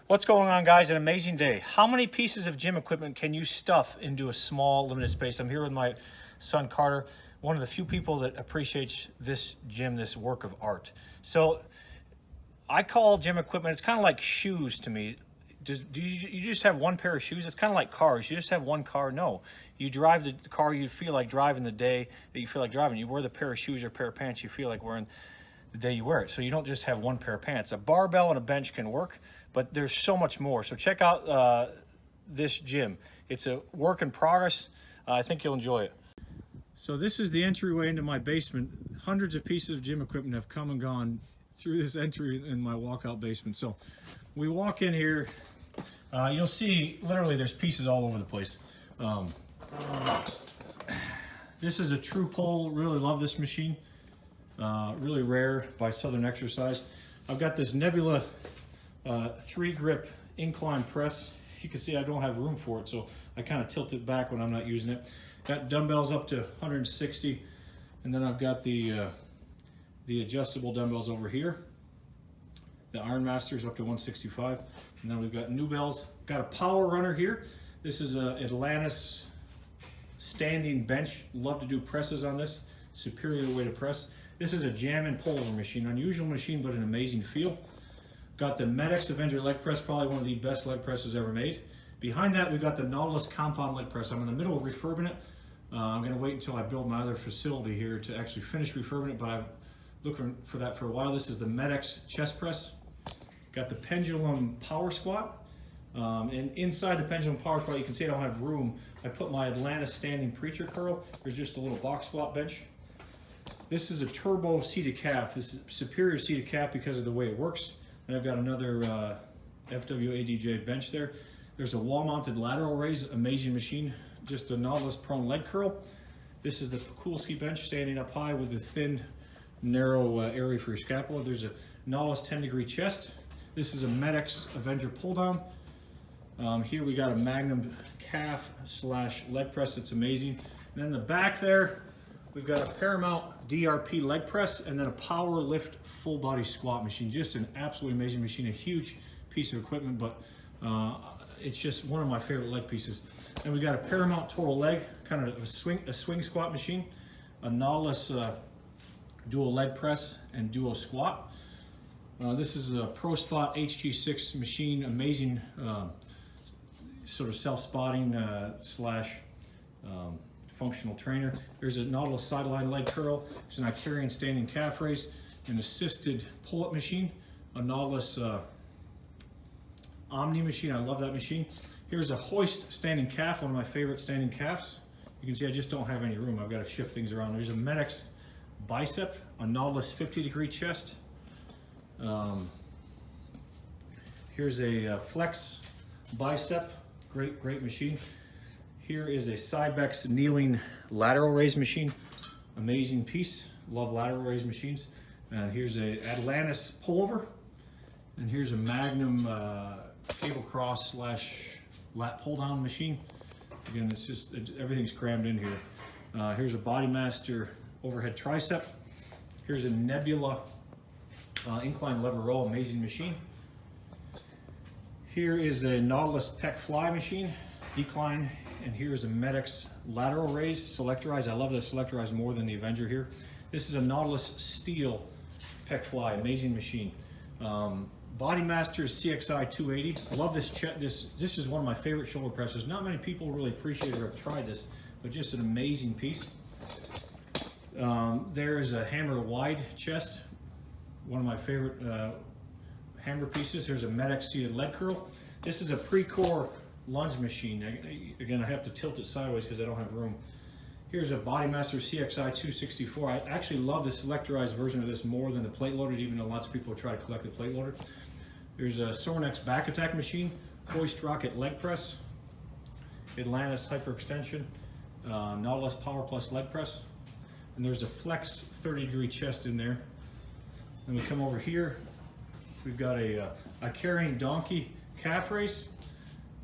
What's going on, guys? An amazing day. How many pieces of gym equipment can you stuff into a small, limited space? I'm here with my son, Carter, one of the few people that appreciates this gym, this work of art. So I call gym equipment, it's kind of like shoes to me. Do you just have one pair of shoes? It's kind of like cars. You just have one car? No. You drive the car you feel like driving the day that you feel like driving. You wear the pair of shoes or pair of pants you feel like wearing the day you wear it. So you don't just have one pair of pants. A barbell and a bench can work, but there's so much more. So check out this gym. It's a work in progress. I think you'll enjoy it. So this is the entryway into my basement. Hundreds of pieces of gym equipment have come and gone through this entry in my walkout basement. So we walk in here, you'll see literally there's pieces all over the place. This is a true pole. Really love this machine. Really rare by Southern Exercise. I've got this Nebula 3-grip incline press. You can see I don't have room for it, so I kind of tilt it back when I'm not using it. Got dumbbells up to 160, and then I've got the adjustable dumbbells over here. The Iron Masters up to 165, and then we've got new bells. Got a power runner here. This is a Atlantis standing bench. Love to do presses on this. Superior way to press. This is a jam and pullover machine. Unusual machine, but an amazing feel. Got the Medex Avenger leg press, probably one of the best leg presses ever made. Behind that, we've got the Nautilus compound leg press. I'm in the middle of refurbing it. I'm gonna wait until I build my other facility here to actually finish refurbing it, but I've looking for that for a while. This is the Medex chest press. Got the Pendulum power squat. And inside the Pendulum power squat, you can see I don't have room. I put my Atlantis standing preacher curl. There's just a little box squat bench. This is a turbo seated calf. This is superior seated calf because of the way it works. And I've got another FWADJ bench there. There's a wall mounted lateral raise, amazing machine. Just a Nautilus prone leg curl. This is the Kulski bench standing up high with a thin, narrow area for your scapula. There's a Nautilus 10-degree chest. This is a Medex Avenger pull down. Here we got a Magnum calf / leg press. It's amazing. And then in the back there, we've got a Paramount DRP leg press and then a power lift full body squat machine. Just an absolutely amazing machine, a huge piece of equipment, but it's just one of my favorite leg pieces. And we got a Paramount total leg, kind of a swing squat machine, a Nautilus dual leg press and dual squat. This is a Pro Spot HG6 machine, amazing sort of self-spotting / functional trainer. There's a Nautilus sideline leg curl. There's an Icarian standing calf raise, an assisted pull-up machine, a Nautilus Omni machine. I love that machine. Here's a hoist standing calf, one of my favorite standing calves. You can see I just don't have any room. I've got to shift things around. There's a Medex bicep, a Nautilus 50-degree chest. Here's a flex bicep, great machine. Here is a Cybex kneeling lateral raise machine, amazing piece. Love lateral raise machines. And here's a Atlantis pullover, and here's a Magnum cable cross / lat pull down machine. Again, it's just everything's crammed in here. Here's a Body Master overhead tricep. Here's a Nebula incline lever roll, amazing machine. Here is a Nautilus Pec Fly machine, decline, and here's a Medex lateral raise, Selectorized. I love the Selectorized more than the Avenger here. This is a Nautilus Steel Pec Fly, amazing machine. Body Masters CXI 280. I love this. This is one of my favorite shoulder presses. Not many people really appreciate or have tried this, but just an amazing piece. There is a hammer wide chest, one of my favorite hammer pieces. There's a Medex seated leg curl. This is a Precor lunge machine. Again, I have to tilt it sideways because I don't have room. Here's a Body Master CXI 264. I actually love the Selectorized version of this more than the plate loaded, even though lots of people try to collect the plate loaded. There's a Sornex back attack machine, hoist rocket leg press, Atlantis hyperextension, Nautilus Power Plus leg press, and there's a Flex 30-degree chest in there. Then we come over here, we've got a Icarian donkey calf raise,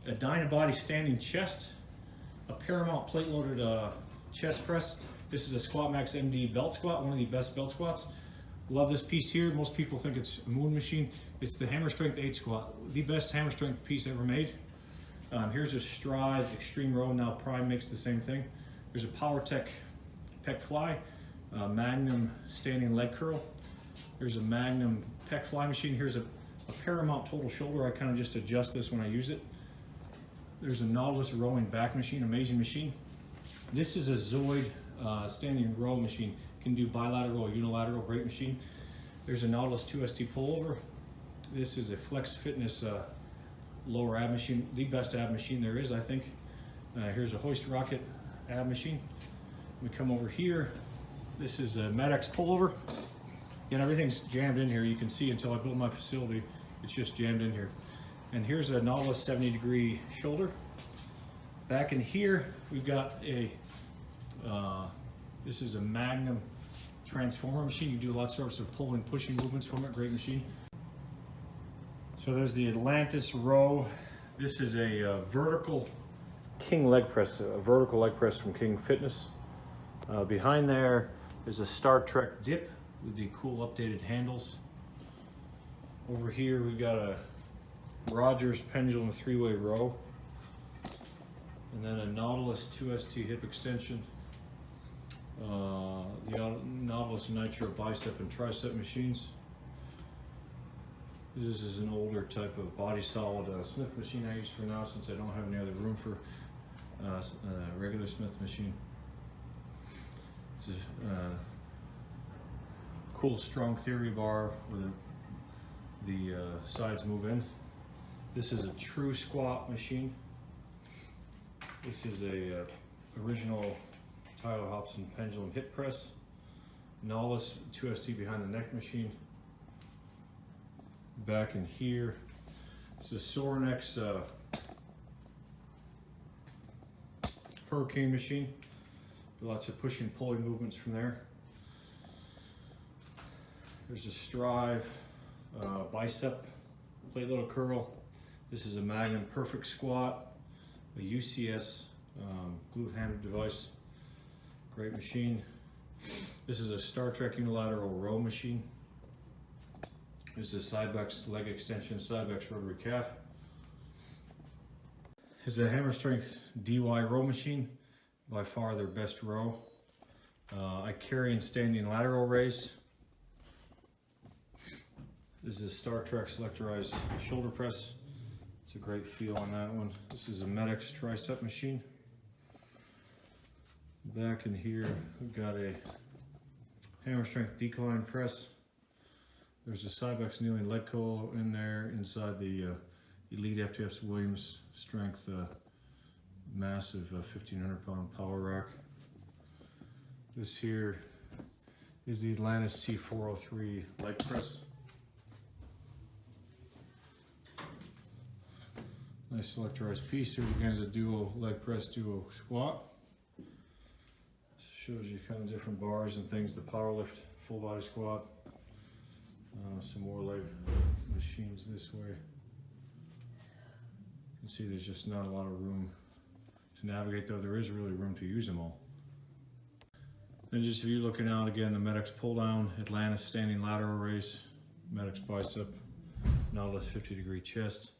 a Dynabody standing chest, a Paramount plate loaded chest press. This is a Squat Max MD belt squat, one of the best belt squats. Love this piece here. Most people think it's a moon machine. It's the Hammer Strength 8 squat, the best hammer strength piece ever made. Here's a Stride Extreme Row. Now Prime makes the same thing. There's a PowerTech Pec Fly, Magnum standing leg curl. There's a Magnum Pec Fly machine. Here's a Paramount total shoulder. I kind of just adjust this when I use it. There's a Nautilus rowing back machine, amazing machine. This is a Zoid standing row machine. Can do bilateral or unilateral, great machine. There's a Nautilus 2ST pullover. This is a Flex Fitness lower ab machine, the best ab machine there is, I think. Here's a Hoist Rocket ab machine. We come over here. This is a Med-X pullover. And everything's jammed in here. You can see until I build my facility, it's just jammed in here. And here's a Nautilus 70-degree shoulder. Back in here, we've got a, this is a Magnum Transformer machine. You do lots of sorts of pulling, pushing movements from it, great machine. So there's the Atlantis Roll. This is a vertical King leg press, a vertical leg press from King Fitness. Behind there is a Star Trek dip with the cool updated handles. Over here we've got a Rogers Pendulum 3-way row. And then a Nautilus 2ST hip extension. The Nautilus Nitro bicep and tricep machines. This is an older type of body solid Smith machine I use for now since I don't have any other room for a regular Smith machine. This is cool strong theory bar where the sides move in. This is a true squat machine. This is a original Tyler Hobson Pendulum hip press. Nautilus 2ST behind the neck machine. Back in here, it's a Sorinex Hurricane machine. Lots of pushing and pulling movements from there. There's a Strive bicep plate little curl. This is a Magnum Perfect Squat, a UCS glute ham device. Great machine. This is a Star Trek unilateral row machine. This is a Cybex leg extension, Cybex rotary calf. This is a Hammer Strength DY row machine, by far their best row. I carry in standing lateral raise. This is a Star Trek Selectorized shoulder press. It's a great feel on that one. This is a Med-X tricep machine. Back in here, we've got a Hammer Strength decline press. There's a Cybex kneeling leg curl in there inside the Elite FTS Williams Strength massive 1,500 pound power rack. This here is the Atlantis C403 leg press. Nice selectorized piece. Here again is a duo leg press, duo squat. Shows you kind of different bars and things. The power lift, full body squat. Some more leg machines this way. You can see there's just not a lot of room to navigate, though there is really room to use them all. Then just if you're looking out again, the Med-X pull down, Atlantis standing lateral raise, Med-X bicep, Nautilus 50-degree chest.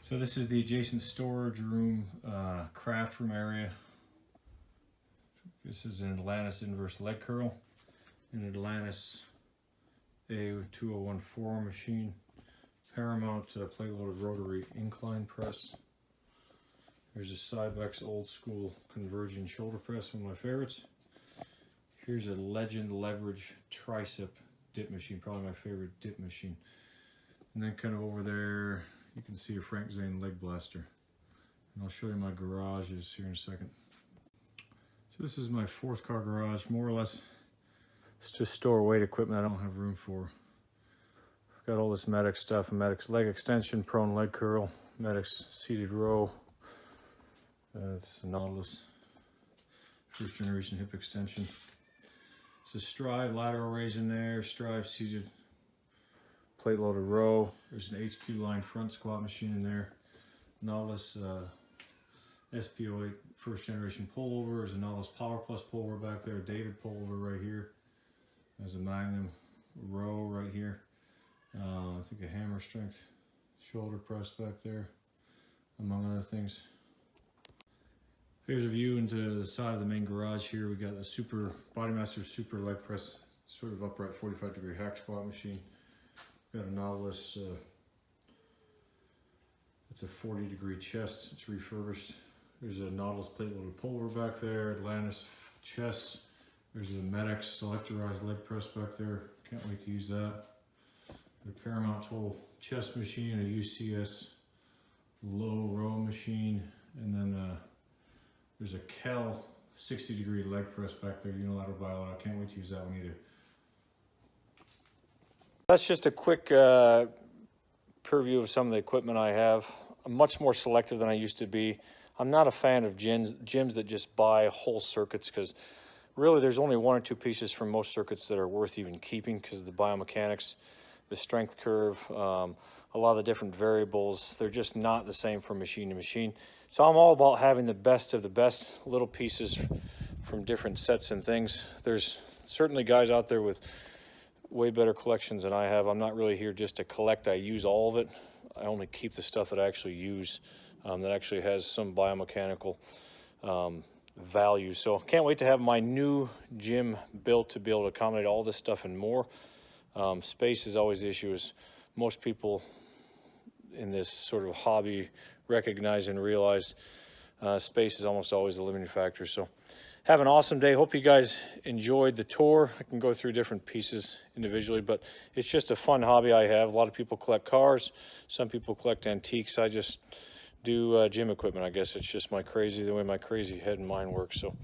So this is the adjacent storage room, craft room area. This is an Atlantis inverse leg curl, an Atlantis A2014 machine, Paramount plate loaded rotary incline press. There's a Cybex old school converging shoulder press, one of my favorites. Here's a Legend leverage tricep dip machine, probably my favorite dip machine. And then kind of over there, you can see a Frank Zane leg blaster. And I'll show you my garages here in a second. So this is my 4th car garage, more or less. It's just store weight equipment I don't have room for. I've got all this Med-X stuff, a Med-X leg extension, prone leg curl, Med-X seated row. It's a Nautilus 1st generation hip extension. It's a Strive lateral raise in there, Strive seated plate loaded row. There's an HQ line front squat machine in there. Nautilus SPO8 first generation pullover. There's a Nautilus Power Plus pullover back there. David pullover right here. There's a Magnum Roll right here. I think a hammer strength shoulder press back there, among other things. Here's a view into the side of the main garage here. We got the Bodymaster Super Leg Press, sort of upright 45-degree hack squat machine. Got a Nautilus, it's a 40-degree chest, it's refurbished. There's a Nautilus plate loaded pullover back there, Atlantis chest. There's a Medex Selectorized leg press back there. Can't wait to use that. The Paramount Tool chest machine, a UCS low row machine, and then there's a Kel 60-degree leg press back there, unilateral, bilateral. Can't wait to use that one either. That's just a quick purview of some of the equipment I have. I'm much more selective than I used to be. I'm not a fan of gyms that just buy whole circuits, because really there's only one or two pieces from most circuits that are worth even keeping, because of the biomechanics, the strength curve, a lot of the different variables, they're just not the same from machine to machine. So I'm all about having the best of the best little pieces from different sets and things. There's certainly guys out there with way better collections than I have. I'm not really here just to collect. I use all of it. I only keep the stuff that I actually use, that actually has some biomechanical value. So can't wait to have my new gym built to be able to accommodate all this stuff and more. Space is always the issue, as most people in this sort of hobby recognize and realize. Space is almost always the limiting factor. So have an awesome day. Hope you guys enjoyed the tour. I can go through different pieces individually, but it's just a fun hobby I have. A lot of people collect cars. Some people collect antiques. I just do gym equipment. I guess it's just the way my crazy head and mind works. So